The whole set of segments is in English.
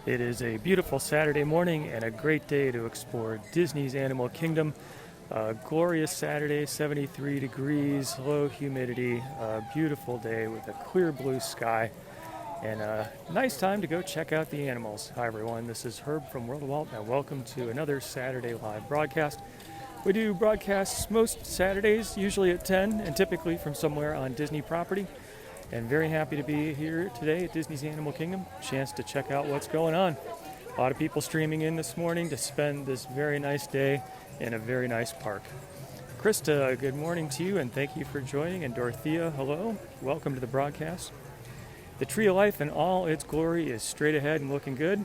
It is a beautiful Saturday morning and a great day to explore Disney's Animal Kingdom. A glorious Saturday, 73 degrees, low humidity, a beautiful day with a clear blue sky, and a nice time to go check out the animals. Hi everyone, this is Herb from World of Walt, and welcome to another Saturday live broadcast. We do broadcasts most Saturdays, usually at 10, and typically from somewhere on Disney property. And very happy to be here today at Disney's Animal Kingdom. Chance to check out what's going on. A lot of people streaming in this morning to spend this very nice day in a very nice park. Krista, good morning to you, and thank you for joining. And Dorothea, hello. Welcome to the broadcast. The Tree of Life in all its glory is straight ahead and looking good.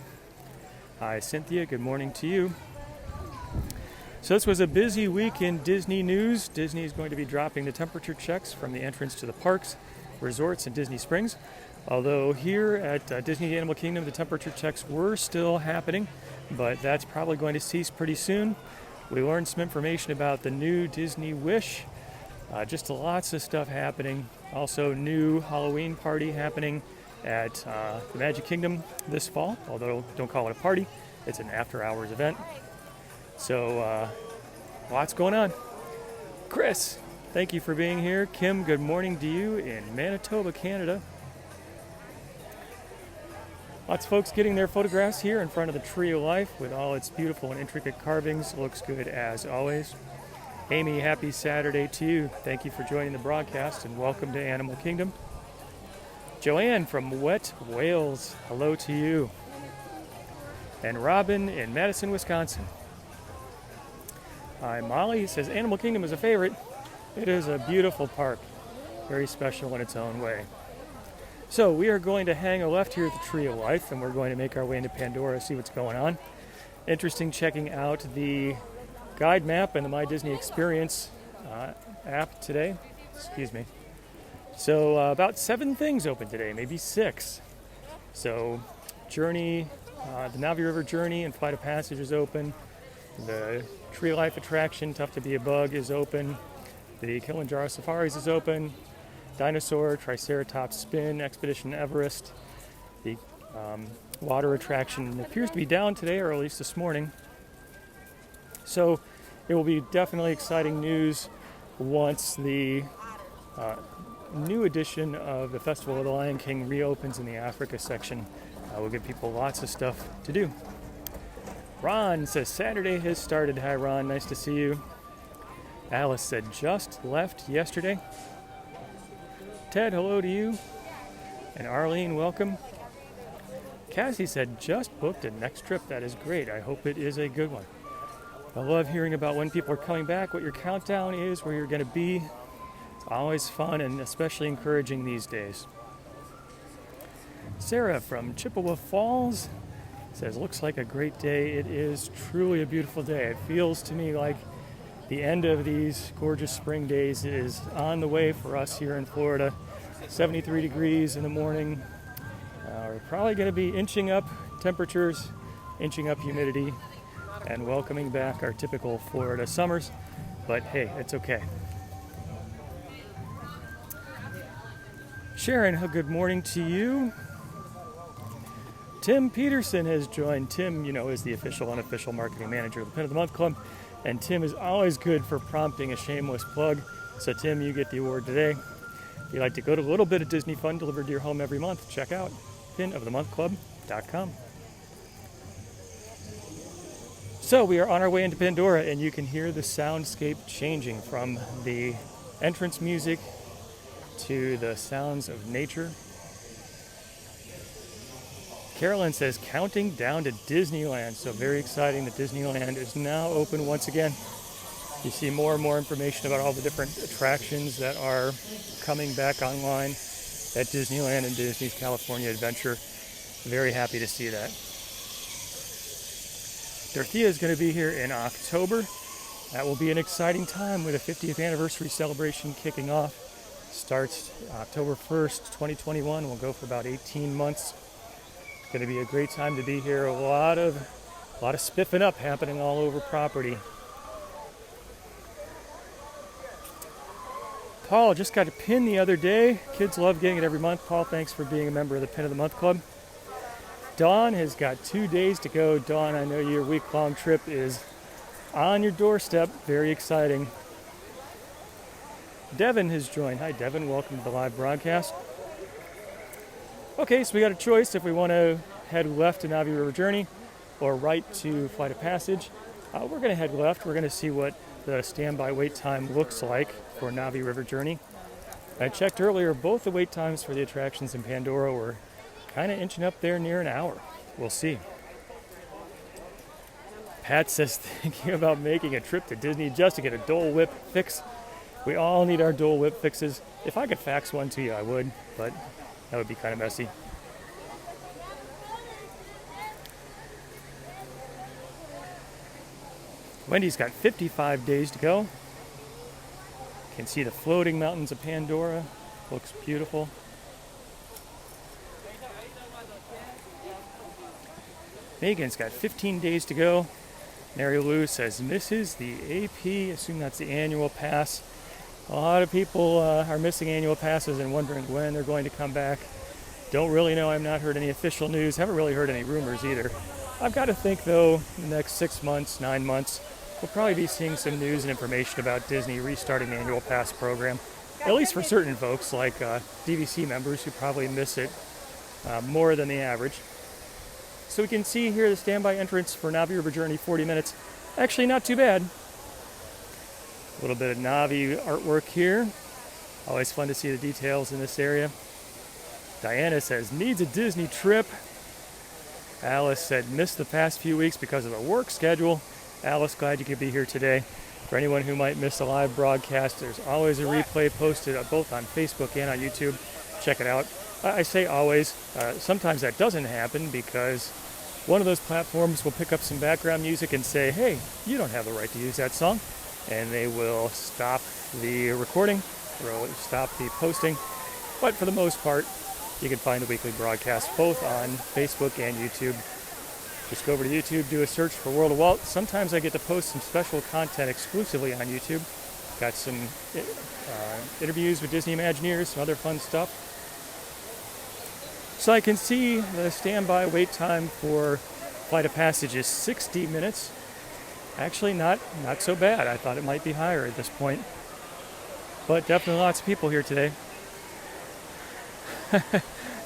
Hi, Cynthia, good morning to you. So this was a busy week in Disney news. Disney is going to be dropping the temperature checks from the entrance to the parks, resorts, and Disney Springs. Although here at Disney Animal Kingdom, the temperature checks were still happening, but that's probably going to cease pretty soon. We learned some information about the new Disney Wish. Just lots of stuff happening. Also, new Halloween party happening at the Magic Kingdom this fall. Although, don't call it a party. It's an after-hours event. So, lots going on. Chris, thank you for being here. Kim, good morning to you in Manitoba, Canada. Lots of folks getting their photographs here in front of the Tree of Life with all its beautiful and intricate carvings. Looks good as always. Amy, happy Saturday to you. Thank you for joining the broadcast and welcome to Animal Kingdom. Joanne from Wet Wales, hello to you. And Robin in Madison, Wisconsin. Hi, Molly says Animal Kingdom is a favorite. It is a beautiful park, very special in its own way. So we are going to hang a left here at the Tree of Life, and we're going to make our way into Pandora, see what's going on. Interesting checking out the guide map and the My Disney Experience app today. Excuse me. So about 7 things open today, maybe 6. So Journey, the Navi River Journey and Flight of Passage is open. The Tree of Life attraction, Tough to Be a Bug, is open. The Kilimanjaro Safaris is open. Dinosaur, Triceratops Spin, Expedition Everest. The water attraction appears to be down today, or at least this morning. So it will be definitely exciting news once the new edition of the Festival of the Lion King reopens in the Africa section. We'll give people lots of stuff to do. Ron says Saturday has started. Hi Ron, nice to see you. Alice said just left yesterday. Ted, hello to you. And Arlene, welcome. Cassie said just booked a next trip. That is great. I hope it is a good one. I love hearing about when people are coming back, what your countdown is, where you're going to be. It's always fun and especially encouraging these days. Sarah from Chippewa Falls says, looks like a great day. It is truly a beautiful day. It feels to me like the end of these gorgeous spring days is on the way for us here in Florida. 73 degrees in the morning. We're probably going to be inching up temperatures, inching up humidity, and welcoming back our typical Florida summers. But hey, it's okay. Sharon, good morning to you. Tim Peterson has joined. Tim, is the official, unofficial marketing manager of the Pin of the Month Club. And Tim is always good for prompting a shameless plug. So Tim, you get the award today. If you'd like to go to a little bit of Disney fun delivered to your home every month, check out pinofthemonthclub.com. So we are on our way into Pandora, and you can hear the soundscape changing from the entrance music to the sounds of nature. Carolyn says, counting down to Disneyland. So very exciting that Disneyland is now open once again. You see more and more information about all the different attractions that are coming back online at Disneyland and Disney's California Adventure. Very happy to see that. Dorothea is going to be here in October. That will be an exciting time with a 50th anniversary celebration kicking off. Starts October 1st, 2021. We'll go for about 18 months. It's going to be a great time to be here. A lot of spiffing up happening all over property. Paul just got a pin the other day. Kids love getting it every month. Paul, thanks for being a member of the Pin of the Month Club. Dawn has got 2 days to go. Dawn, I know your week-long trip is on your doorstep. Very exciting. Devin has joined. Hi, Devin. Welcome to the live broadcast. Okay, so we got a choice if we want to head left to Navi River Journey or right to Flight of Passage. We're going to head left. We're going to see what the standby wait time looks like for Navi River Journey. I checked earlier, both the wait times for the attractions in Pandora were kind of inching up there near an hour. We'll see. Pat says thinking about making a trip to Disney just to get a Dole Whip fix. We all need our Dole Whip fixes. If I could fax one to you, I would, but that would be kind of messy. Wendy's got 55 days to go. Can see the floating mountains of Pandora. Looks beautiful. Megan's got 15 days to go. Mary Lou says misses the AP. Assume that's the annual pass. A lot of people are missing annual passes and wondering when they're going to come back. Don't really know. I've not heard any official news. Haven't really heard any rumors either. I've got to think, though, in the next 6 months, 9 months, we'll probably be seeing some news and information about Disney restarting the annual pass program. At least for certain folks, like DVC members who probably miss it more than the average. So we can see here the standby entrance for Navi River Journey, 40 minutes. Actually, not too bad. A little bit of Navi artwork here. Always fun to see the details in this area. Diana says, needs a Disney trip. Alice said, missed the past few weeks because of the work schedule. Alice, glad you could be here today. For anyone who might miss a live broadcast, there's always a replay posted both on Facebook and on YouTube. Check it out. I say always. Sometimes that doesn't happen because one of those platforms will pick up some background music and say, hey, you don't have the right to use that song. And they will stop the recording or stop the posting. But for the most part, you can find the weekly broadcast both on Facebook and YouTube. Just go over to YouTube, do a search for World of Walt. Sometimes I get to post some special content exclusively on YouTube. Got some interviews with Disney Imagineers, some other fun stuff. So I can see the standby wait time for Flight of Passage is 60 minutes. Actually, not so bad. I thought it might be higher at this point. But definitely lots of people here today.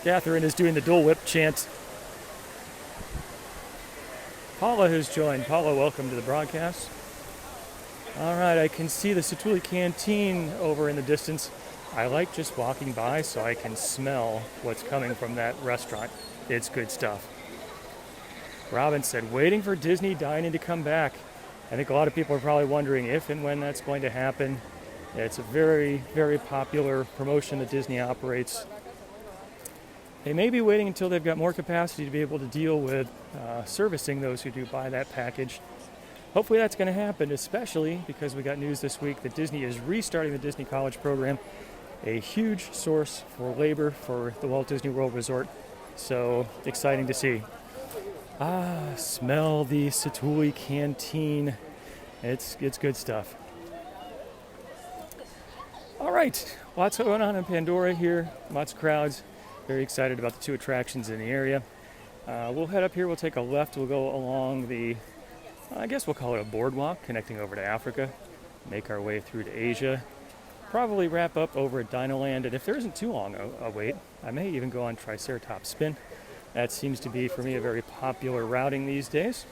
Catherine is doing the Dole Whip chant. Paula has joined. Paula, welcome to the broadcast. All right, I can see the Satuli Canteen over in the distance. I like just walking by so I can smell what's coming from that restaurant. It's good stuff. Robin said, waiting for Disney dining to come back. I think a lot of people are probably wondering if and when that's going to happen. It's a very, very popular promotion that Disney operates. They may be waiting until they've got more capacity to be able to deal with servicing those who do buy that package. Hopefully that's going to happen, especially because we got news this week that Disney is restarting the Disney College program, a huge source for labor for the Walt Disney World Resort. So exciting to see. Smell the Satuli Canteen. It's good stuff. All right, lots going on in Pandora here. Lots of crowds. Very excited about the two attractions in the area. We'll head up here. We'll take a left. We'll go along the, I guess we'll call it a boardwalk connecting over to Africa. Make our way through to Asia. Probably wrap up over at Dinoland. And if there isn't too long a wait, I may even go on Triceratops Spin. That seems to be, for me, a very popular routing these days.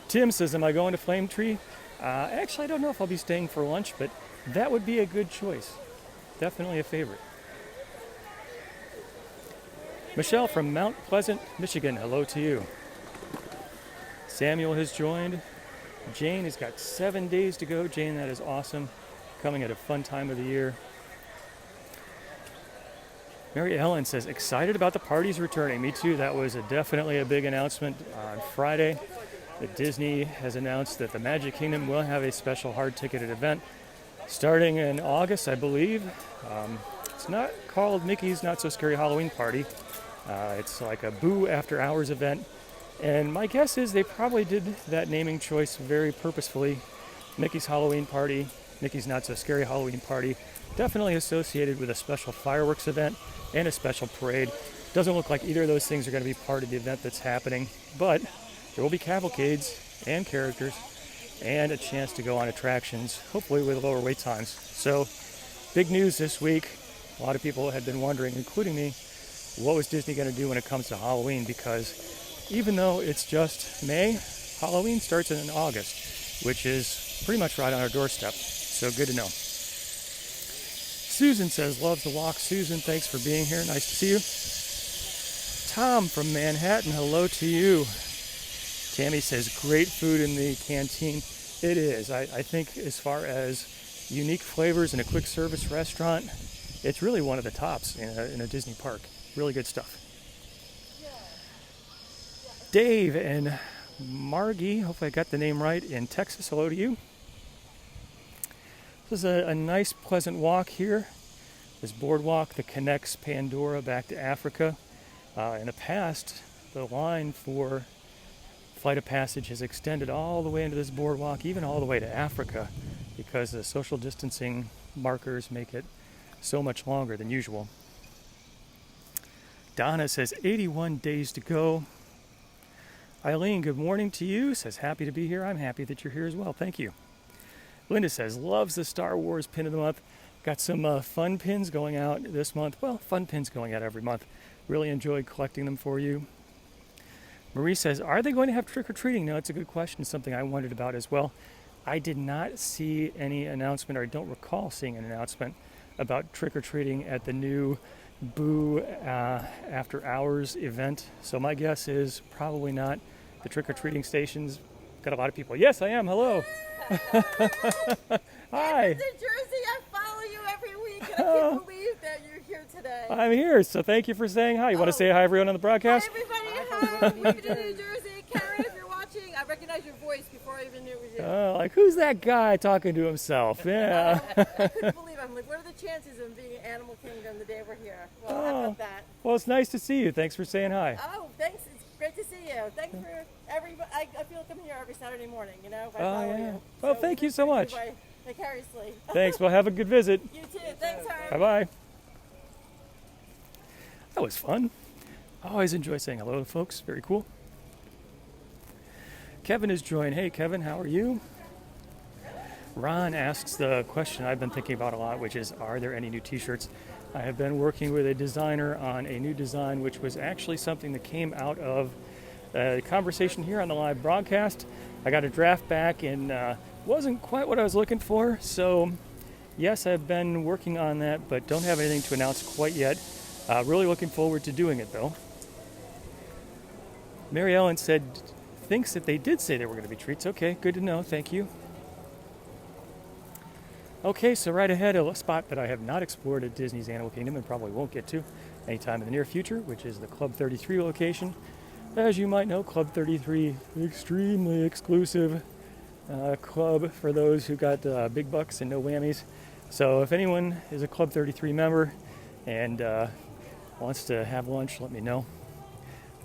Tim says, am I going to Flame Tree? Actually, I don't know if I'll be staying for lunch, but that would be a good choice. Definitely a favorite. Michelle from Mount Pleasant, Michigan, hello to you. Samuel has joined. Jane has got 7 days to go. Jane, that is awesome. Coming at a fun time of the year. Mary Ellen says, excited about the parties returning. Me too. That was definitely a big announcement on Friday. That Disney has announced that the Magic Kingdom will have a special hard-ticketed event starting in August, I believe. It's not called Mickey's Not So Scary Halloween Party. It's like a Boo After Hours event. And my guess is they probably did that naming choice very purposefully. Mickey's Halloween Party, Mickey's Not So Scary Halloween Party, definitely associated with a special fireworks event and a special parade. Doesn't look like either of those things are going to be part of the event that's happening, but there will be cavalcades and characters and a chance to go on attractions, hopefully with lower wait times. So, big news this week. A lot of people had been wondering, including me, what was Disney going to do when it comes to Halloween, because even though it's just May, Halloween starts in August, which is pretty much right on our doorstep. So good to know. Susan says, loves the walk. Susan, thanks for being here. Nice to see you. Tom from Manhattan, hello to you. Tammy says, great food in the canteen. It is. I think as far as unique flavors in a quick service restaurant, it's really one of the tops in a Disney park. Really good stuff. Dave and Margie, hopefully I got the name right, in Texas, hello to you. This is a nice, pleasant walk here. This boardwalk that connects Pandora back to Africa. In the past, the line for Flight of Passage has extended all the way into this boardwalk, even all the way to Africa, because the social distancing markers make it so much longer than usual. Donna says 81 days to go. Eileen, good morning to you. Says happy to be here. I'm happy that you're here as well. Thank you. Linda says loves the Star Wars pin of the month. Got some fun pins going out this month. Well, fun pins going out every month. Really enjoyed collecting them for you. Marie says, are they going to have trick-or-treating? No, it's a good question. Something I wondered about as well. I did not see any announcement, or I don't recall seeing an announcement about trick-or-treating at the new Boo After Hours event. So my guess is probably not. The trick-or-treating stations got a lot of people. Yes, I am. Hello. Hi. New Jersey, I follow you every week, and I can't believe that you're here today. I'm here, so thank you for saying hi. You want to say hi, everyone, on the broadcast? Hi, everybody. Hi. Welcome to New Jersey. Karen, if you're watching, I recognize your voice before I even knew it was you. Like, who's that guy talking to himself? Yeah. I couldn't believe it. I'm like, what are the chances of being Animal Kingdom the day we're here? Well, how about that? Well, it's nice to see you. Thanks for saying hi. Oh, thanks. It's great to see you. Thanks for everybody. I feel like I'm here every Saturday morning, you know? I follow you. Well, thank you so much. Vicariously. Thanks. Well, have a good visit. You too. Thanks, Harv. Bye-bye. That was fun. I always enjoy saying hello to folks. Very cool. Kevin is joined. Hey, Kevin, how are you? Ron asks the question I've been thinking about a lot, which is, are there any new t-shirts? I have been working with a designer on a new design, which was actually something that came out of a conversation here on the live broadcast. I got a draft back and wasn't quite what I was looking for. So, yes, I've been working on that, but don't have anything to announce quite yet. Really looking forward to doing it, though. Mary Ellen said, thinks that they did say there were going to be treats. Okay, good to know. Thank you. Okay, so right ahead, a spot that I have not explored at Disney's Animal Kingdom and probably won't get to anytime in the near future, which is the Club 33 location. As you might know, Club 33, extremely exclusive club for those who got big bucks and no whammies. So if anyone is a Club 33 member and wants to have lunch, let me know.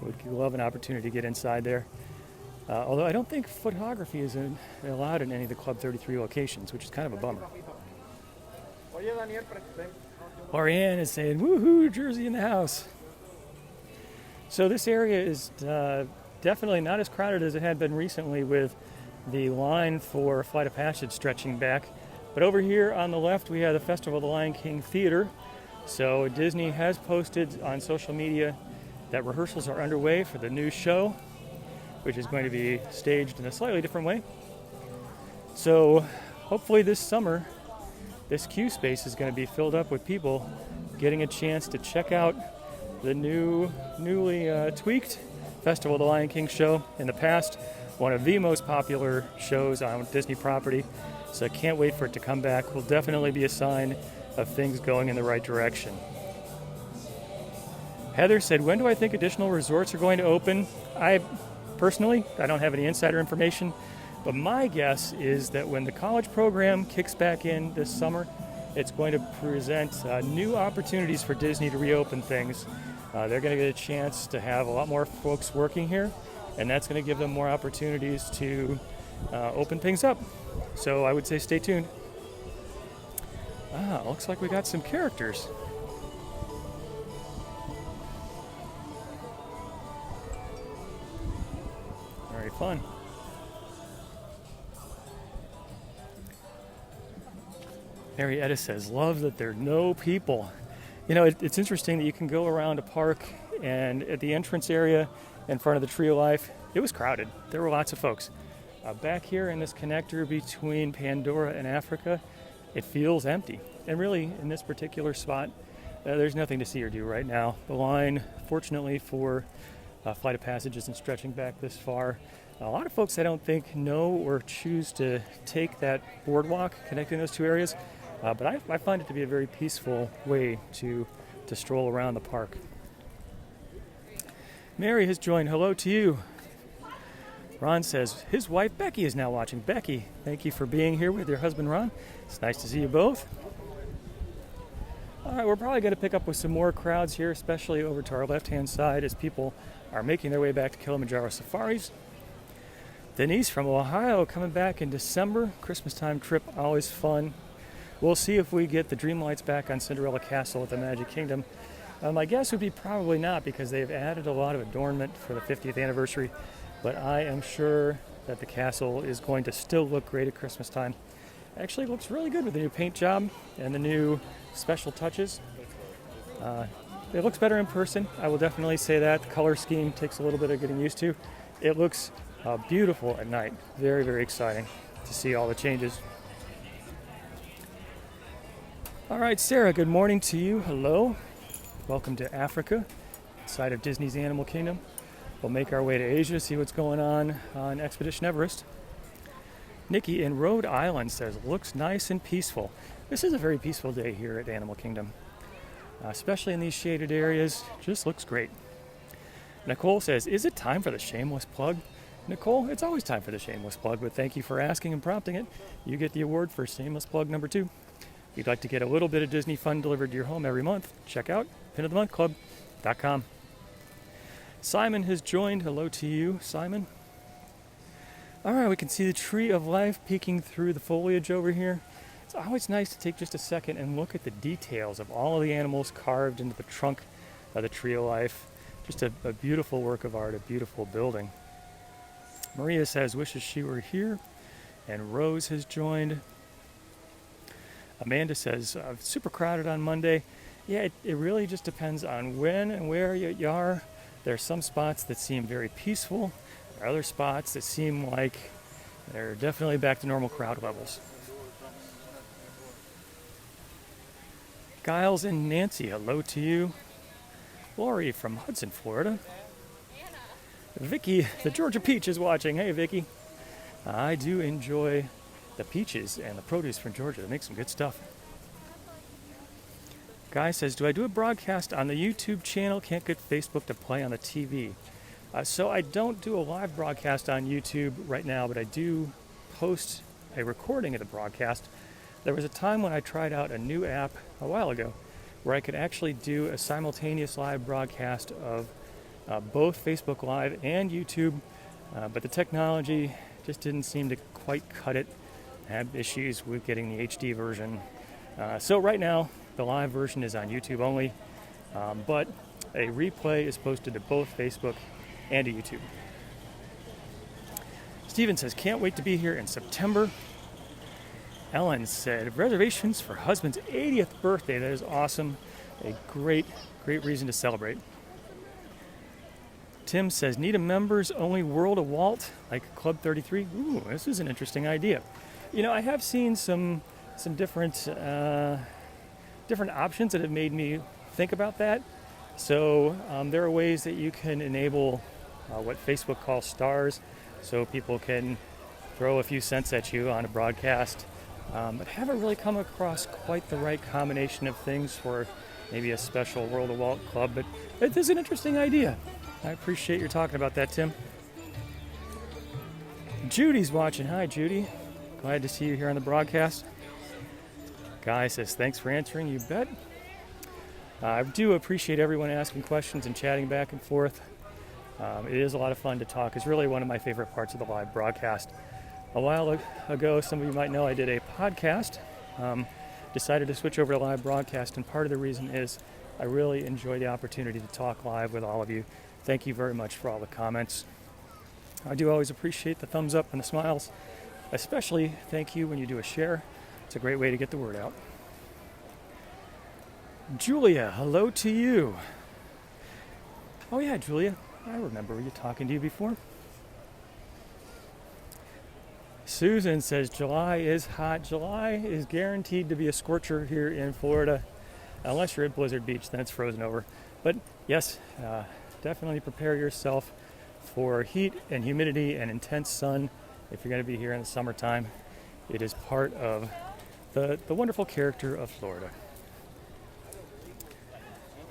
Would love an opportunity to get inside there. Although I don't think photography is allowed in any of the Club 33 locations, which is kind of a bummer. Oriane is saying, woohoo, Jersey in the house. So this area is definitely not as crowded as it had been recently, with the line for Flight of Passage stretching back. But over here on the left, we have the Festival of the Lion King Theater. So Disney has posted on social media that rehearsals are underway for the new show, which is going to be staged in a slightly different way. So hopefully this summer, this queue space is going to be filled up with people getting a chance to check out the newly tweaked Festival of the Lion King show. In the past, one of the most popular shows on Disney property. So I can't wait for it to come back. Will definitely be a sign of things going in the right direction. Heather said, when do I think additional resorts are going to open? Personally, I don't have any insider information, but my guess is that when the college program kicks back in this summer, it's going to present new opportunities for Disney to reopen things. They're going to get a chance to have a lot more folks working here, and that's going to give them more opportunities to open things up. So I would say stay tuned. Looks like we got some characters. fun. Marietta says, love that there are no people. You know, it's interesting that you can go around a park and at the entrance area in front of the Tree of Life, it was crowded. There were lots of folks. Back here in this connector between Pandora and Africa, it feels empty. And really, in this particular spot, there's nothing to see or do right now. The line, fortunately for Flight of Passage, isn't stretching back this far. A lot of folks, I don't think, know or choose to take that boardwalk connecting those two areas. But I find it to be a very peaceful way to stroll around the park. Mary has joined. Hello to you. Ron says his wife Becky is now watching. Becky, thank you for being here with your husband Ron. It's nice to see you both. All right, we're probably going to pick up with some more crowds here, especially over to our left-hand side as people are making their way back to Kilimanjaro Safaris. Denise from Ohio coming back in December. Christmas time trip, always fun. We'll see if we get the Dreamlights back on Cinderella Castle at the Magic Kingdom. My guess would be probably not, because they've added a lot of adornment for the 50th anniversary. But I am sure that the castle is going to still look great at Christmas time. Actually, it looks really good with the new paint job and the new special touches. It looks better in person. I will definitely say that. The color scheme takes a little bit of getting used to. It looks beautiful at night. Very, very exciting to see all the changes. All right, Sarah, good morning to you. Hello. Welcome to Africa, side of Disney's Animal Kingdom. We'll make our way to Asia, see what's going on Expedition Everest. Nikki in Rhode Island says, looks nice and peaceful. This is a very peaceful day here at Animal Kingdom, especially in these shaded areas. Just looks great. Nicole says, is it time for the shameless plug? Nicole, it's always time for the shameless plug, but thank you for asking and prompting it. You get the award for shameless plug number 2. If you'd like to get a little bit of Disney fun delivered to your home every month, check out pinofthemonthclub.com. Simon has joined. Hello to you, Simon. All right, we can see the Tree of Life peeking through the foliage over here. It's always nice to take just a second and look at the details of all of the animals carved into the trunk of the Tree of Life. Just a beautiful work of art, a beautiful building. Maria says, wishes she were here. And Rose has joined. Amanda says, super crowded on Monday. Yeah, it really just depends on when and where you are. There are some spots that seem very peaceful. There are other spots that seem like they're definitely back to normal crowd levels. Giles and Nancy, hello to you. Lori from Hudson, Florida. Vicky, the Georgia Peach, is watching. Hey, Vicky. I do enjoy the peaches and the produce from Georgia. They make some good stuff. Guy says, do I do a broadcast on the YouTube channel? Can't get Facebook to play on the TV. So I don't do a live broadcast on YouTube right now, but I do post a recording of the broadcast. There was a time when I tried out a new app a while ago where I could actually do a simultaneous live broadcast of both Facebook Live and YouTube, but the technology just didn't seem to quite cut it. I had issues with getting the HD version. So right now, the live version is on YouTube only, but a replay is posted to both Facebook and to YouTube. Steven says, can't wait to be here in September. Ellen said, reservations for husband's 80th birthday. That is awesome. A great, great reason to celebrate. Tim says, need a members only World of Walt like Club 33? Ooh, this is an interesting idea. You know, I have seen some different options that have made me think about that. So there are ways that you can enable what Facebook calls stars, so people can throw a few cents at you on a broadcast, but haven't really come across quite the right combination of things for maybe a special World of Walt club. But it is an interesting idea. I appreciate your talking about that, Tim. Judy's watching. Hi, Judy. Glad to see you here on the broadcast. Guy says, thanks for answering. You bet. I do appreciate everyone asking questions and chatting back and forth. It is a lot of fun to talk. It's really one of my favorite parts of the live broadcast. A while ago, some of you might know I did a podcast. Decided to switch over to live broadcast, and part of the reason is I really enjoy the opportunity to talk live with all of you. Thank you very much for all the comments. I do always appreciate the thumbs up and the smiles. Especially thank you when you do a share. It's a great way to get the word out. Julia, hello to you. Oh yeah, Julia, I remember you talking to you before. Susan says July is hot. July is guaranteed to be a scorcher here in Florida. Unless you're at Blizzard Beach, then it's frozen over. But yes, definitely prepare yourself for heat and humidity and intense sun if you're going to be here in the summertime. It is part of the wonderful character of Florida.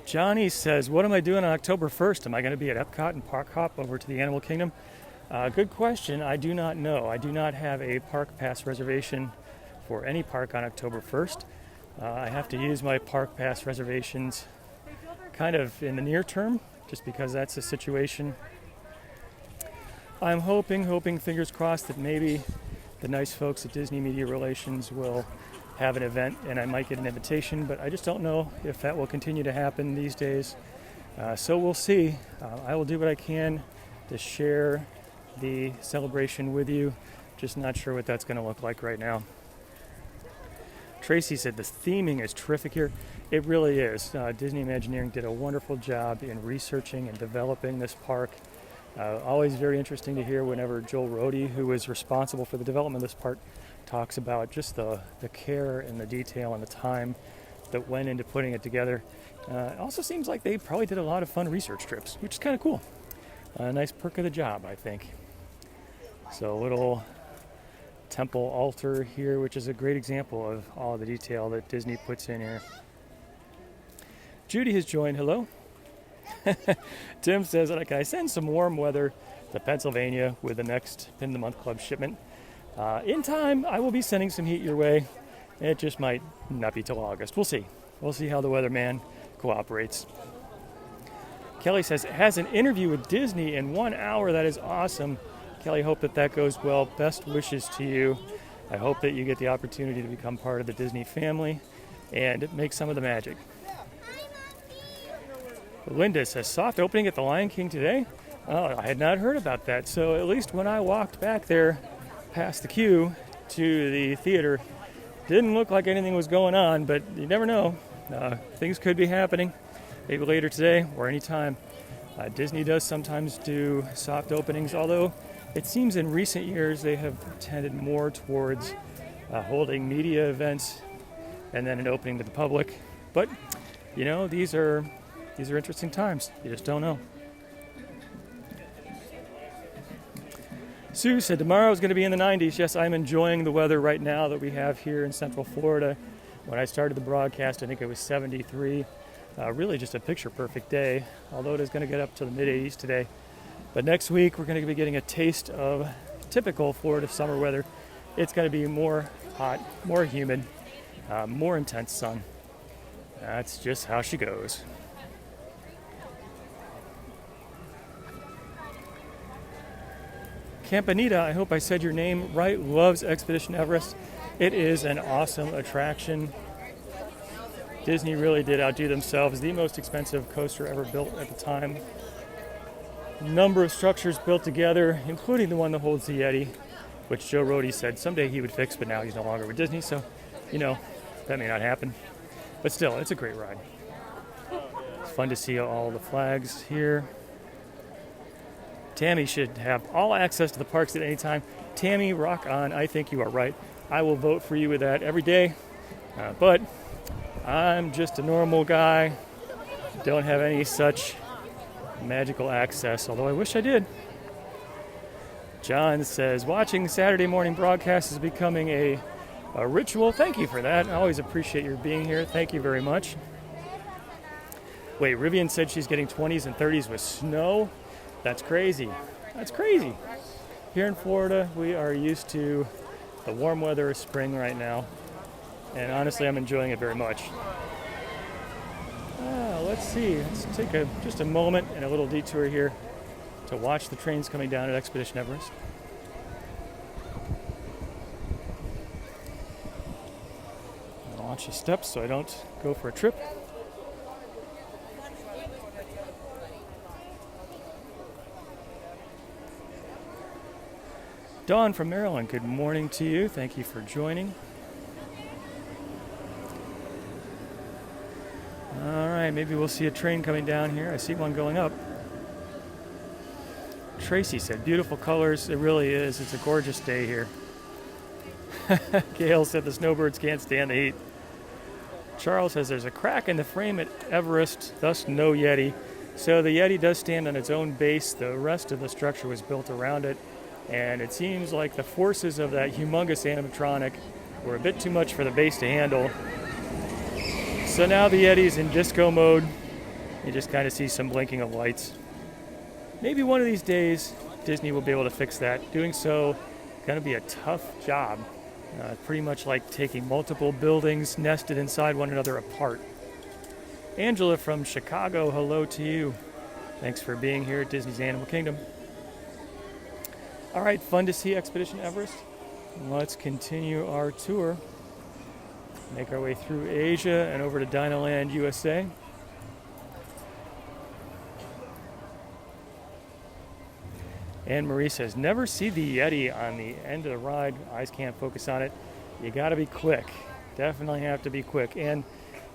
Johnny says, what am I doing on October 1st? Am I going to be at Epcot and park hop over to the Animal Kingdom? Good question. I do not know. I do not have a park pass reservation for any park on October 1st. I have to use my park pass reservations kind of in the near term, just because that's the situation. I'm hoping, fingers crossed, that maybe the nice folks at Disney Media Relations will have an event and I might get an invitation, but I just don't know if that will continue to happen these days. So we'll see. I will do what I can to share the celebration with you. Just not sure what that's going to look like right now. Tracy said the theming is terrific here. It really is. Disney Imagineering did a wonderful job in researching and developing this park. Always very interesting to hear whenever Joel Rohde, who was responsible for the development of this park, talks about just the care and the detail and the time that went into putting it together. It also seems like they probably did a lot of fun research trips, which is kind of cool. A nice perk of the job, I think. So a little temple altar here, which is a great example of all the detail that Disney puts in here. Judy has joined. Hello. Tim says, can I send some warm weather to Pennsylvania with the next Pin of the Month Club shipment? In time, I will be sending some heat your way. It just might not be till August. We'll see. We'll see how the weatherman cooperates. Kelly says, has an interview with Disney in 1 hour. That is awesome. Kelly, hope that goes well. Best wishes to you. I hope that you get the opportunity to become part of the Disney family and make some of the magic. Linda says, soft opening at the Lion King today? Oh, I had not heard about that. So at least when I walked back there past the queue to the theater, didn't look like anything was going on, but you never know. Things could be happening maybe later today or anytime. Disney does sometimes do soft openings, although it seems in recent years they have tended more towards holding media events and then an opening to the public. But, you know, these are interesting times. You just don't know. Sue said tomorrow is going to be in the 90s. Yes, I'm enjoying the weather right now that we have here in Central Florida. When I started the broadcast, I think it was 73. Really just a picture-perfect day, although it is going to get up to the mid-80s today. But next week, we're going to be getting a taste of typical Florida summer weather. It's going to be more hot, more humid, more intense sun. That's just how she goes. Campanita, I hope I said your name right, loves Expedition Everest. It is an awesome attraction. Disney really did outdo themselves. The most expensive coaster ever built at the time. Number of structures built together, including the one that holds the Yeti, which Joe Rohde said someday he would fix, but now he's no longer with Disney, so, you know, that may not happen. But still, it's a great ride. It's fun to see all the flags here. Tammy should have all access to the parks at any time. Tammy, rock on. I think you are right. I will vote for you with that every day. But I'm just a normal guy. Don't have any such magical access, although I wish I did. John says, watching Saturday morning broadcast is becoming a ritual. Thank you for that. I always appreciate your being here. Thank you very much. Wait, Rivian said she's getting 20s and 30s with snow. That's crazy. That's crazy. Here in Florida, we are used to the warm weather of spring right now. And honestly, I'm enjoying it very much. Let's see. Let's take just a moment and a little detour here to watch the trains coming down at Expedition Everest. I'll watch the steps so I don't go for a trip. Dawn from Maryland, good morning to you. Thank you for joining. All right, maybe we'll see a train coming down here. I see one going up. Tracy said, beautiful colors. It really is. It's a gorgeous day here. Gail said the snowbirds can't stand the heat. Charles says there's a crack in the frame at Everest, thus no Yeti. So the Yeti does stand on its own base. The rest of the structure was built around it. And it seems like the forces of that humongous animatronic were a bit too much for the base to handle. So now the Yeti's in disco mode. You just kind of see some blinking of lights. Maybe one of these days Disney will be able to fix that. Doing so, going to be a tough job. Pretty much like taking multiple buildings nested inside one another apart. Angela from Chicago, hello to you. Thanks for being here at Disney's Animal Kingdom. All right, fun to see Expedition Everest. Let's continue our tour. Make our way through Asia and over to Dinoland USA. Anne Marie says, never see the Yeti on the end of the ride. Eyes can't focus on it. You got to be quick. Definitely have to be quick. And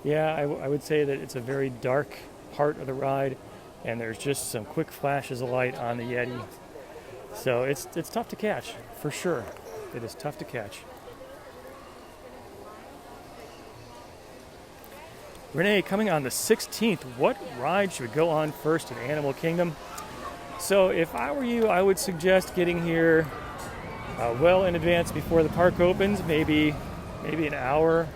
yeah, I would say that it's a very dark part of the ride, and there's just some quick flashes of light on the Yeti. So it's tough to catch, for sure. It is tough to catch. Renee, coming on the 16th, what ride should we go on first in Animal Kingdom? So if I were you, I would suggest getting here well in advance before the park opens, maybe an hour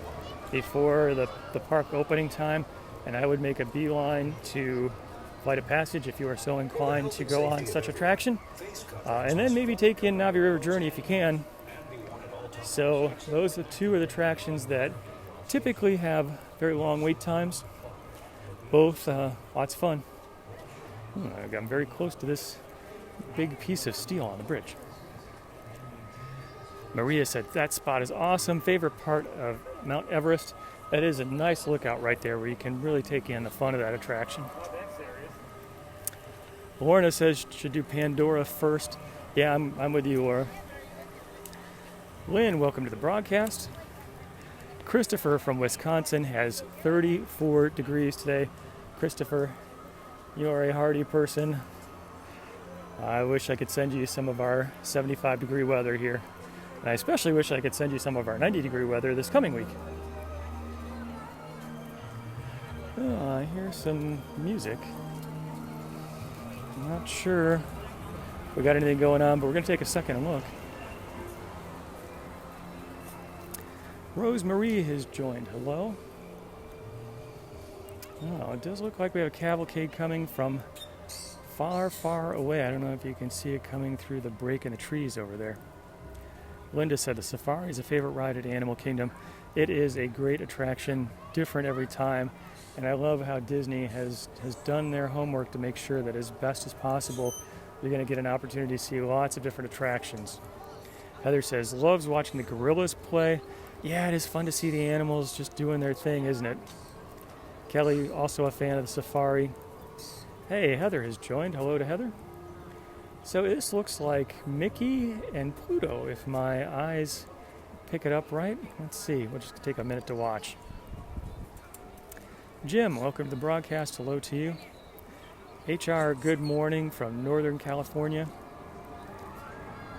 before the park opening time, and I would make a beeline to Flight of Passage if you are so inclined to go on such attraction, and then maybe take in Navi River Journey if you can. So those are two of the attractions that typically have very long wait times. Both lots of fun. I'm very close to this big piece of steel on the bridge. Maria said that spot is awesome. Favorite part of Mount Everest. That is a nice lookout right there where you can really take in the fun of that attraction. Lorna says should do Pandora first. Yeah, I'm with you, Laura. Lynn, welcome to the broadcast. Christopher from Wisconsin has 34 degrees today. Christopher, you are a hardy person. I wish I could send you some of our 75-degree weather here. And I especially wish I could send you some of our 90-degree weather this coming week. Oh, I hear some music. I'm not sure if we got anything going on, but we're going to take a second and look. Rosemarie has joined. Hello. Oh, it does look like we have a cavalcade coming from far, far away. I don't know if you can see it coming through the break in the trees over there. Linda said the safari is a favorite ride at Animal Kingdom. It is a great attraction, different every time, and I love how Disney has done their homework to make sure that as best as possible, you're going to get an opportunity to see lots of different attractions. Heather says, loves watching the gorillas play. Yeah, it is fun to see the animals just doing their thing, isn't it? Kelly, also a fan of the safari. Hey, Heather has joined. Hello to Heather. So this looks like Mickey and Pluto, if my eyes pick it up right. Let's see. We'll just take a minute to watch. Jim, welcome to the broadcast. Hello to you. HR, good morning from Northern California.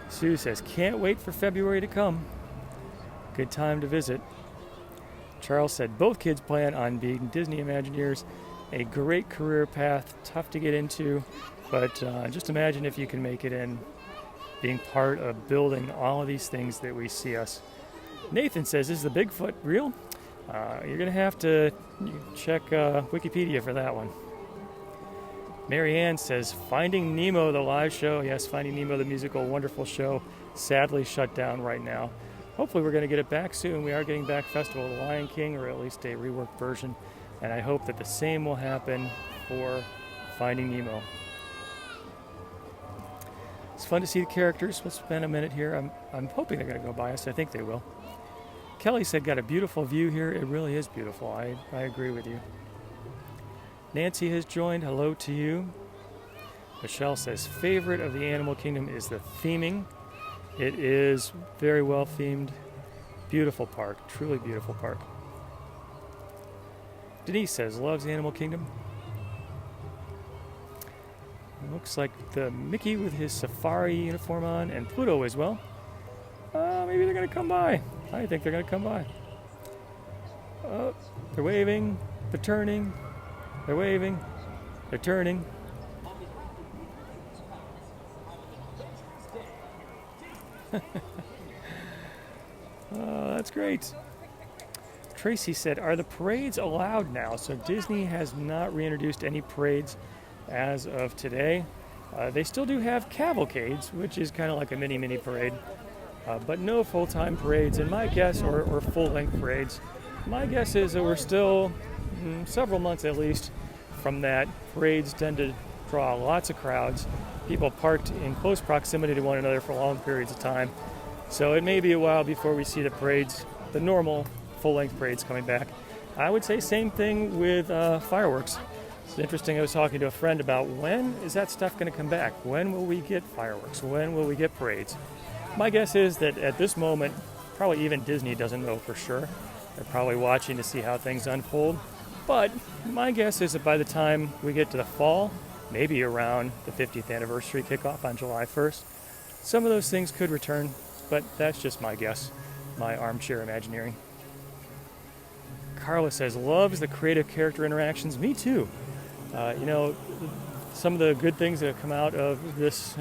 Sue says, can't wait for February to come. Good time to visit. Charles said both kids plan on being Disney Imagineers. A great career path, tough to get into, but just imagine if you can make it in being part of building all of these things that we see us. Nathan says, is the Bigfoot real? You're going to have to check Wikipedia for that one. Mary Ann says, Finding Nemo, the live show. Yes, Finding Nemo, the musical, wonderful show. Sadly shut down right now. Hopefully we're going to get it back soon. We are getting back Festival of the Lion King, or at least a reworked version. And I hope that the same will happen for Finding Nemo. It's fun to see the characters. We'll spend a minute here. I'm hoping they're going to go by us. I think they will. Kelly said, got a beautiful view here. It really is beautiful. I agree with you. Nancy has joined. Hello to you. Michelle says, favorite of the Animal Kingdom is the theming. It is very well themed. Beautiful park, truly beautiful park. Denise says, loves Animal Kingdom. Looks like the Mickey with his safari uniform on, and Pluto as well. Maybe they're going to come by. I think they're going to come by. Oh, they're waving, they're turning, they're waving, they're turning. Oh, that's great. Tracy said, are the parades allowed now? So Disney has not reintroduced any parades as of today. They still do have cavalcades, which is kind of like a mini parade, but no full-time parades. And my guess, or full-length parades, my guess is that we're still several months at least from that. Parades tend to draw lots of crowds, people parked in close proximity to one another for long periods of time. So it may be a while before we see the parades, the normal full-length parades coming back. I would say same thing with fireworks. It's interesting, I was talking to a friend about when is that stuff going to come back? When will we get fireworks? When will we get parades? My guess is that at this moment, probably even Disney doesn't know for sure. They're probably watching to see how things unfold. But my guess is that by the time we get to the fall, maybe around the 50th anniversary kickoff on July 1st, some of those things could return, but that's just my guess, my armchair imagineering. Carla says, loves the creative character interactions. Me too. Some of the good things that have come out of this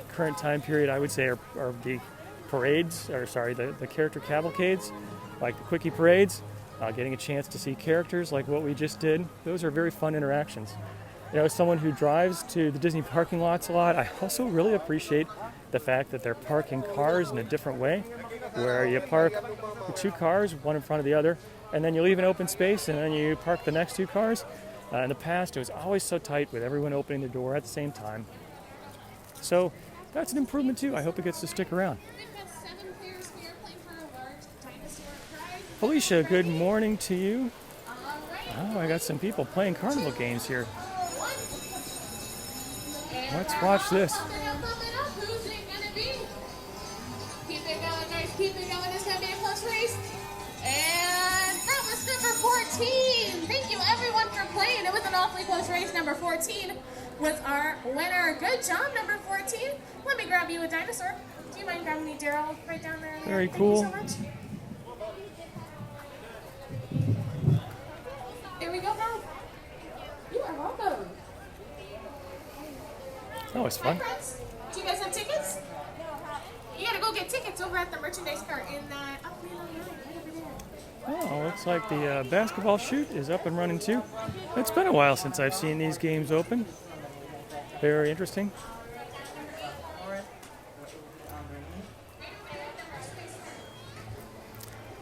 current time period, I would say, are the parades, or sorry, the character cavalcades, like the quickie parades, getting a chance to see characters like what we just did. Those are very fun interactions. As someone who drives to the Disney parking lots a lot, I also really appreciate the fact that they're parking cars in a different way, where you park the two cars, one in front of the other, and then you leave an open space, and then you park the next two cars. In the past, it was always so tight with everyone opening the door at the same time. So that's an improvement too. I hope it gets to stick around. Felicia, good morning to you. Oh, I got some people playing carnival games here. Let's watch this. Who's it gonna be? Keep it going, guys. Keep it going. It's gonna be a close race. And that was number 14. Thank you, everyone, for playing. It was an awfully close race. Number 14 was our winner. Good job, number 14. Let me grab you a dinosaur. Do you mind grabbing me, Daryl, right down there? Very cool. Thank you so much. Here we go, girl. You are welcome. Oh, it's fun. Hi, friends. Do you guys have tickets? You gotta go get tickets over at the merchandise cart in that up there on the right over there. Oh, looks like the basketball chute is up and running too. It's been a while since I've seen these games open. Very interesting.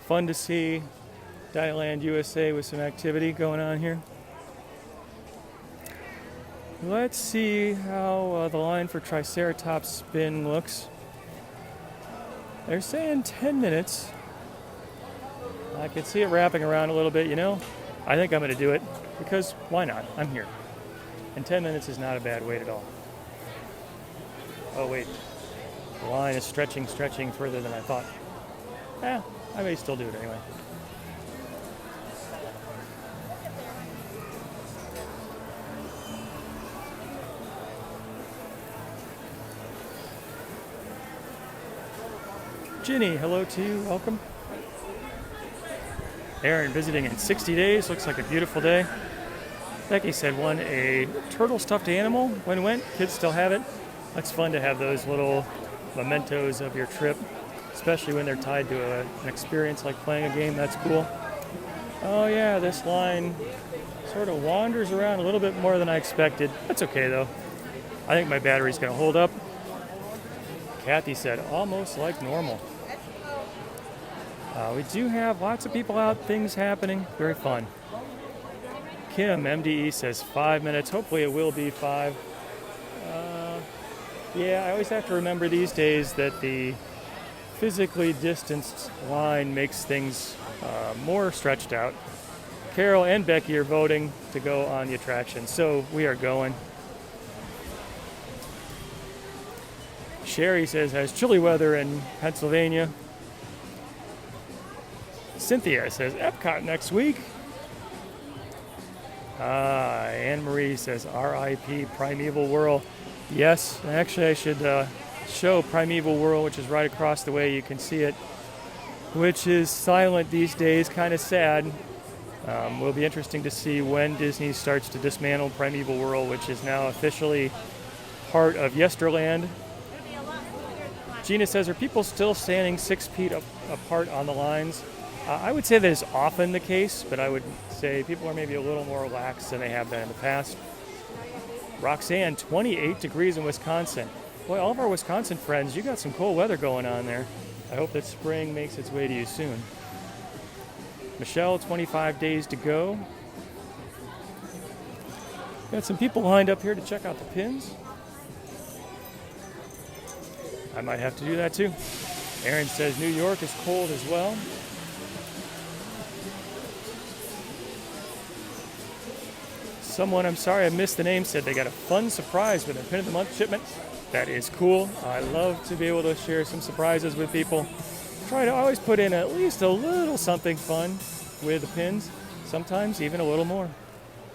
Fun to see Dinoland USA with some activity going on here. Let's see how the line for Triceratops spin looks. They're saying 10 minutes. I can see it wrapping around a little bit, I think I'm going to do it because why not? I'm here. And 10 minutes is not a bad wait at all. Oh, wait. The line is stretching further than I thought. I may still do it anyway. Ginny, hello to you. Welcome. Aaron visiting in 60 days. Looks like a beautiful day. Becky said won a turtle stuffed animal when went. Kids still have it. It's fun to have those little mementos of your trip, especially when they're tied to an experience like playing a game. That's cool. Oh yeah, this line sort of wanders around a little bit more than I expected. That's okay though. I think my battery's going to hold up. Kathy said almost like normal. We do have lots of people out, things happening. Very fun. Kim, MDE, says 5 minutes. Hopefully it will be 5. Yeah, I always have to remember these days that the physically distanced line makes things more stretched out. Carol and Becky are voting to go on the attraction, so we are going. Sherry says has chilly weather in Pennsylvania. Cynthia says Epcot next week. Anne Marie says R.I.P. Primeval Whirl. Yes, actually I should show Primeval Whirl, which is right across the way. You can see it, which is silent these days, kind of sad. Will be interesting to see when Disney starts to dismantle Primeval Whirl, which is now officially part of Yesterland. Gina says, are people still standing 6 feet apart on the lines? I would say that is often the case, but I would say people are maybe a little more relaxed than they have been in the past. Roxanne, 28 degrees in Wisconsin. Boy, all of our Wisconsin friends, you got some cold weather going on there. I hope that spring makes its way to you soon. Michelle, 25 days to go. Got some people lined up here to check out the pins. I might have to do that too. Aaron says New York is cold as well. Someone, I'm sorry I missed the name, said they got a fun surprise with their pin of the month shipment. That is cool. I love to be able to share some surprises with people. Try to always put in at least a little something fun with the pins, sometimes even a little more.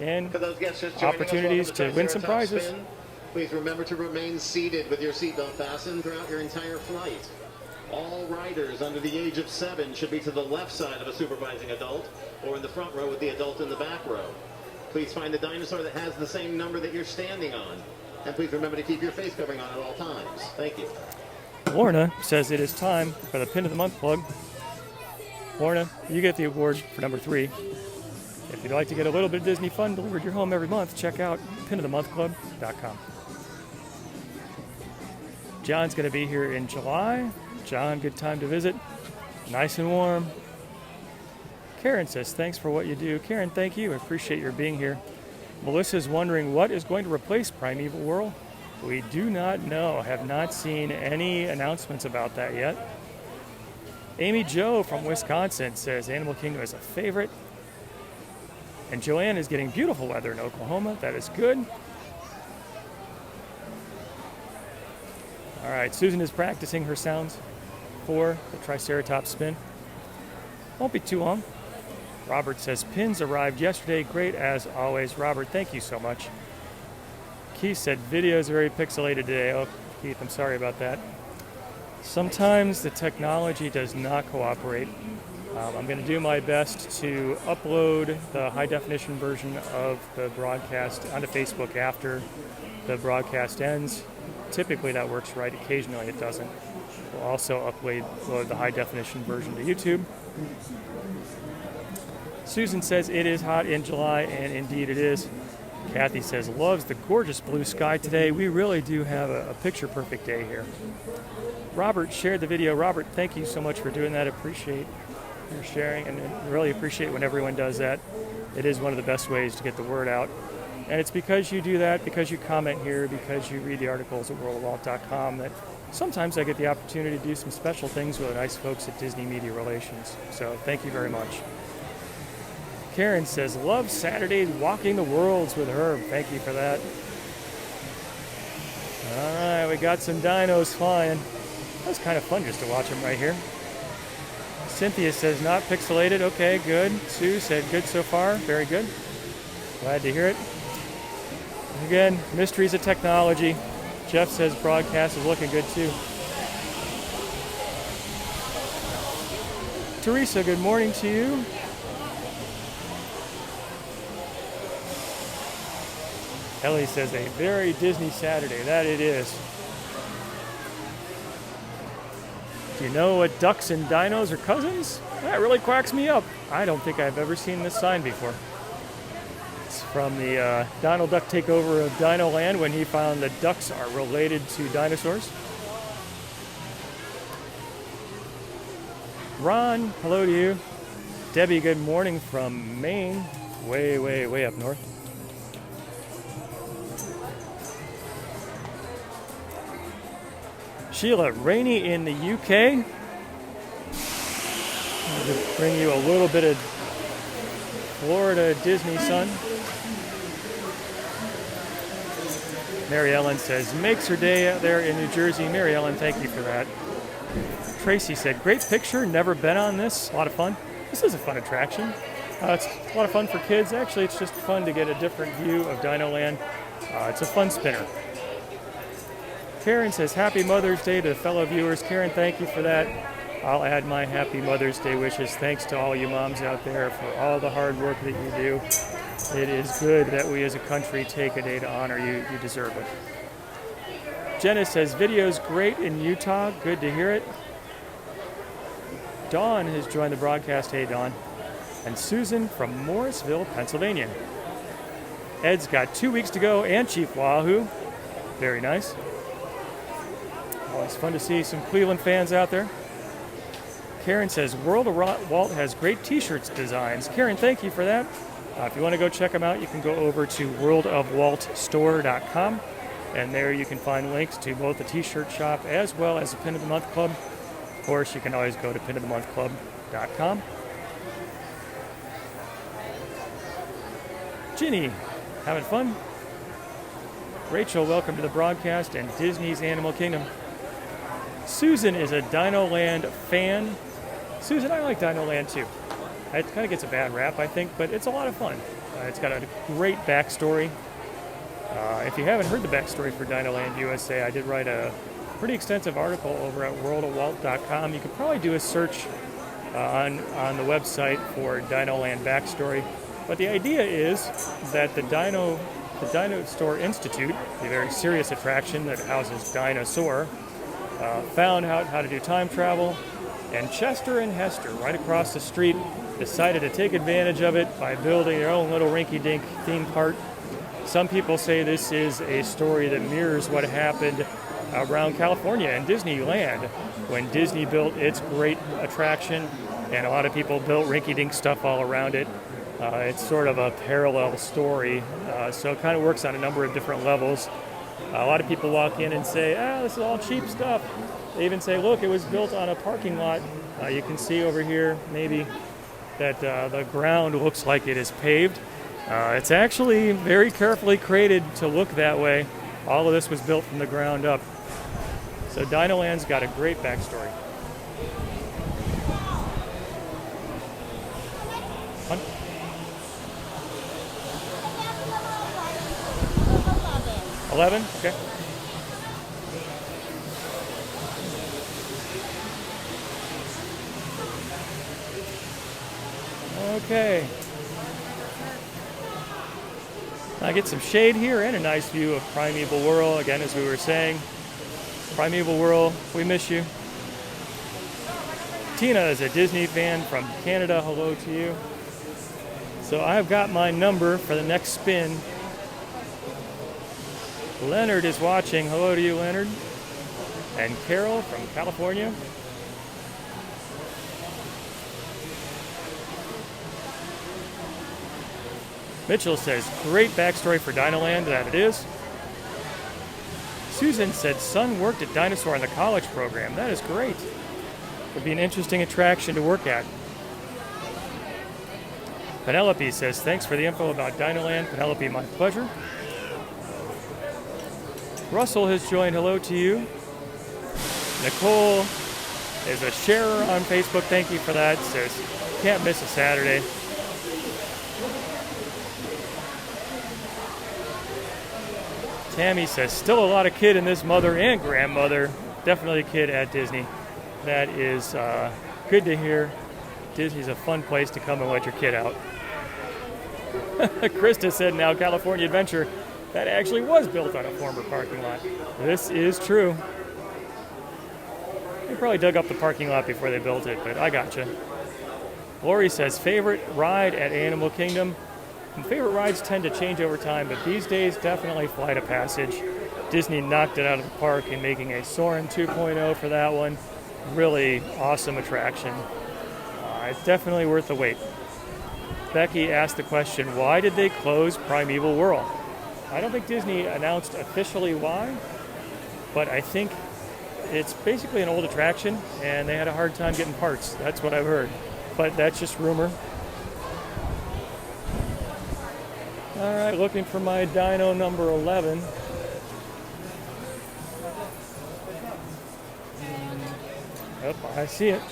And opportunities to win some prizes. Spin. Please remember to remain seated with your seatbelt fastened throughout your entire flight. All riders under the age of 7 should be to the left side of a supervising adult or in the front row with the adult in the back row. Please find the dinosaur that has the same number that you're standing on. And please remember to keep your face covering on at all times. Thank you. Lorna says it is time for the Pin of the Month plug. Lorna, you get the award for number 3. If you'd like to get a little bit of Disney fun delivered to your home every month, check out pinofthemonthclub.com. John's going to be here in July. John, good time to visit. Nice and warm. Karen says, thanks for what you do. Karen, thank you. I appreciate your being here. Melissa's wondering what is going to replace Primeval Whirl. We do not know. Have not seen any announcements about that yet. Amy Jo from Wisconsin says Animal Kingdom is a favorite. And Joanne is getting beautiful weather in Oklahoma. That is good. All right, Susan is practicing her sounds for the Triceratops spin. Won't be too long. Robert says, pins arrived yesterday. Great as always. Robert, thank you so much. Keith said, video is very pixelated today. Oh, Keith, I'm sorry about that. Sometimes the technology does not cooperate. I'm going to do my best to upload the high-definition version of the broadcast onto Facebook after the broadcast ends. Typically that works right. Occasionally it doesn't. We'll also upload the high-definition version to YouTube. Susan says it is hot in July, and indeed it is. Kathy says loves the gorgeous blue sky today. We really do have a picture-perfect day here. Robert shared the video. Robert, thank you so much for doing that. Appreciate your sharing, and really appreciate when everyone does that. It is one of the best ways to get the word out. And it's because you do that, because you comment here, because you read the articles at worldofwalt.com that sometimes I get the opportunity to do some special things with the nice folks at Disney Media Relations. So thank you very much. Karen says, love Saturdays walking the worlds with Herb. Thank you for that. All right, we got some dinos flying. That was kind of fun just to watch them right here. Cynthia says, not pixelated. Okay, good. Sue said, good so far. Very good. Glad to hear it. Again, mysteries of technology. Jeff says broadcast is looking good too. Teresa, good morning to you. Ellie says a very Disney Saturday. That it is. Do you know what ducks and dinos are cousins? That really quacks me up. I don't think I've ever seen this sign before. It's from the Donald Duck takeover of Dinoland when he found that ducks are related to dinosaurs. Ron, hello to you. Debbie, good morning from Maine. Way, way, way up north. Sheila, rainy in the UK. I'll just bring you a little bit of Florida Disney sun. Mary Ellen says, makes her day out there in New Jersey. Mary Ellen, thank you for that. Tracy said, great picture, never been on this. A lot of fun. This is a fun attraction. It's a lot of fun for kids. Actually, it's just fun to get a different view of Dinoland. It's a fun spinner. Karen says, happy Mother's Day to the fellow viewers. Karen, thank you for that. I'll add my happy Mother's Day wishes. Thanks to all you moms out there for all the hard work that you do. It is good that we as a country take a day to honor you. You deserve it. Jenna says, video's great in Utah. Good to hear it. Dawn has joined the broadcast. Hey, Dawn. And Susan from Morrisville, Pennsylvania. Ed's got 2 weeks to go, and Chief Wahoo. Very nice. Always fun to see some Cleveland fans out there. Karen says, World of Walt has great t-shirts designs. Karen, thank you for that. If you want to go check them out, you can go over to worldofwaltstore.com, and there you can find links to both the t-shirt shop as well as the Pin of the Month Club. Of course, you can always go to pinofthemonthclub.com. Ginny, having fun? Rachel, welcome to the broadcast and Disney's Animal Kingdom. Susan is a Dinoland fan. Susan, I like Dinoland too. It kind of gets a bad rap, I think, but it's a lot of fun. It's got a great backstory. If you haven't heard the backstory for Dinoland USA, I did write a pretty extensive article over at worldofwalt.com. You could probably do a search on the website for Dinoland backstory. But the idea is that the Dino Store Institute, a very serious attraction that houses Dinosaur, found out how to do time travel, and Chester and Hester, right across the street, decided to take advantage of it by building their own little rinky-dink theme park. Some people say this is a story that mirrors what happened around California and Disneyland when Disney built its great attraction, and a lot of people built rinky-dink stuff all around it. It's sort of a parallel story, so it kind of works on a number of different levels. A lot of people walk in and say, this is all cheap stuff. They even say, look, it was built on a parking lot. You can see over here, maybe, that the ground looks like it is paved. It's actually very carefully created to look that way. All of this was built from the ground up. So Dinoland's got a great backstory. 11? Okay. Okay. I get some shade here and a nice view of Primeval Whirl. Again, as we were saying, Primeval Whirl, we miss you. Tina is a Disney fan from Canada. Hello to you. So I've got my number for the next spin. Leonard is watching. Hello to you, Leonard. And Carol from California. Mitchell says, great backstory for Dinoland. That it is. Susan said, son worked at Dinosaur in the college program. That is great. Would be an interesting attraction to work at. Penelope says, thanks for the info about Dinoland. Penelope, my pleasure. Russell has joined. Hello to you. Nicole is a sharer on Facebook. Thank you for that. Says, can't miss a Saturday. Tammy says, still a lot of kid in this mother and grandmother. Definitely a kid at Disney. That is good to hear. Disney's a fun place to come and let your kid out. Krista said, now California Adventure. That actually was built on a former parking lot. This is true. They probably dug up the parking lot before they built it, but I gotcha. Lori says, favorite ride at Animal Kingdom. And favorite rides tend to change over time, but these days, definitely Flight of Passage. Disney knocked it out of the park in making a Soarin' 2.0 for that one. Really awesome attraction. It's definitely worth the wait. Becky asked the question, why did they close Primeval Whirl? I don't think Disney announced officially why, but I think it's basically an old attraction, and they had a hard time getting parts. That's what I've heard, but that's just rumor. All right, looking for my Dino number 11. Yep, I see it.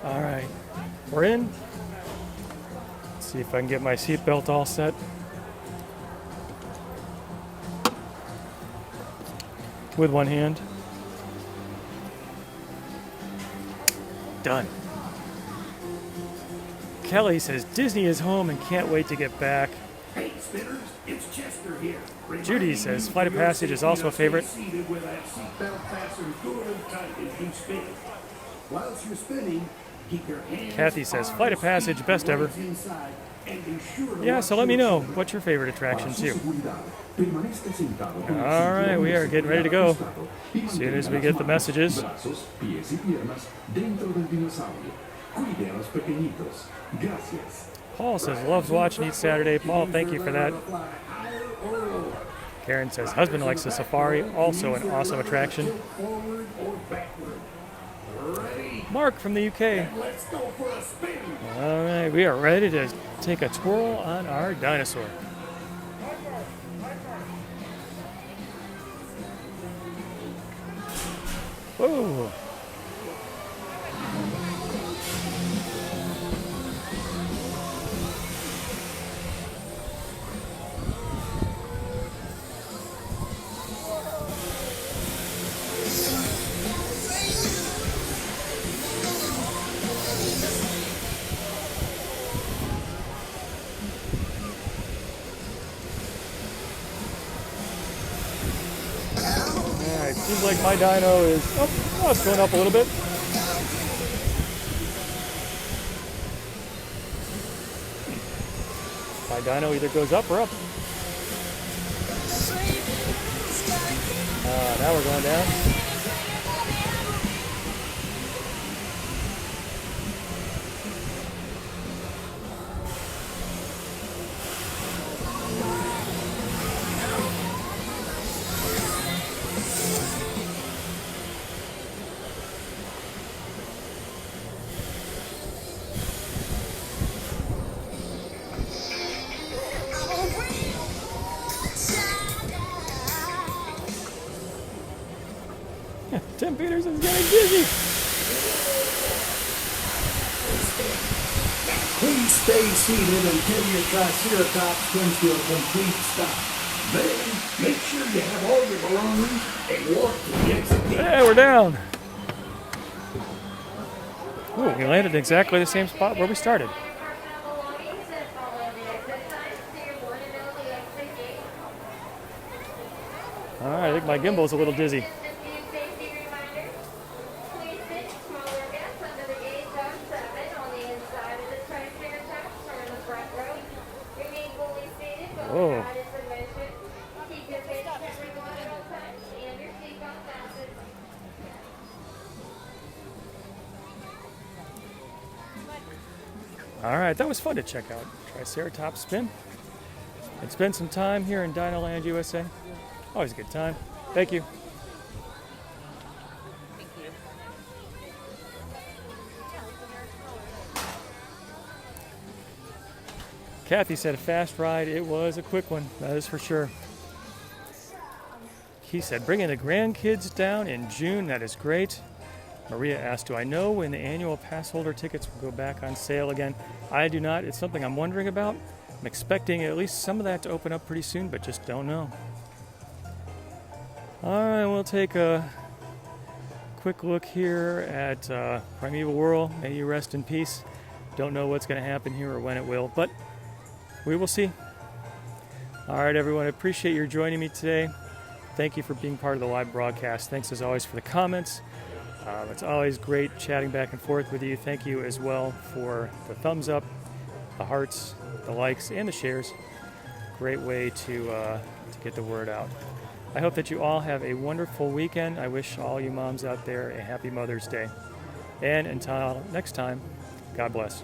All right, we're in. Let's see if I can get my seatbelt all set. With one hand. Done. Kelly says Disney is home and can't wait to get back. Hey, Spinners, it's Chester here. Judy says Flight of Passage is also a favorite. Seated with that seatbelt fastened good and tight as you spin. Whilst you're spinning, keep your hands. Kathy says Flight of Passage, best ever. Inside, and be sure to Yeah, watch so let me your know seat. what's your favorite attraction too. Permanezca sentado con el All right, we are getting ready to go. y As soon as we mantenga get las the manos, messages. brazos, pies y piernas dentro del dinosaurio. Cuide a los pequeñitos. Gracias. Paul says loves watching each Saturday. Paul, thank you for that. Karen says husband likes the safari, also an awesome attraction. Forward or backward. Ready? Mark from the UK. Let's go for a spin. All right, we are ready to take a twirl on our dinosaur. Whoa. Alright, seems like my dino is, oh, it's going up a little bit. My dino either goes up or up. Now we're going down. Tim Peterson's getting dizzy. Please stay seated until your Triceratops comes to a complete stop. Then, make sure you have all your belongings and walk to the exit gate. Hey, we're down. Ooh, we landed in exactly the same spot where we started. All right, I think my gimbal's a little dizzy. Whoa. All right, that was fun to check out. Triceratops spin. And spend some time here in Dinoland USA. Always a good time. Thank you. Kathy said a fast ride. It was a quick one, that is for sure. He said bringing the grandkids down in June, that is great. Maria asked, do I know when the annual pass holder tickets will go back on sale again? I do not. It's something I'm wondering about. I'm expecting at least some of that to open up pretty soon, but just don't know. All right, we'll take a quick look here at Primeval World. May you rest in peace. Don't know what's going to happen here or when it will, but we will see. All right, everyone, I appreciate your joining me today. Thank you for being part of the live broadcast. Thanks, as always, for the comments. It's always great chatting back and forth with you. Thank you as well for the thumbs up, the hearts, the likes, and the shares. Great way to get the word out. I hope that you all have a wonderful weekend. I wish all you moms out there a happy Mother's Day. And until next time, God bless.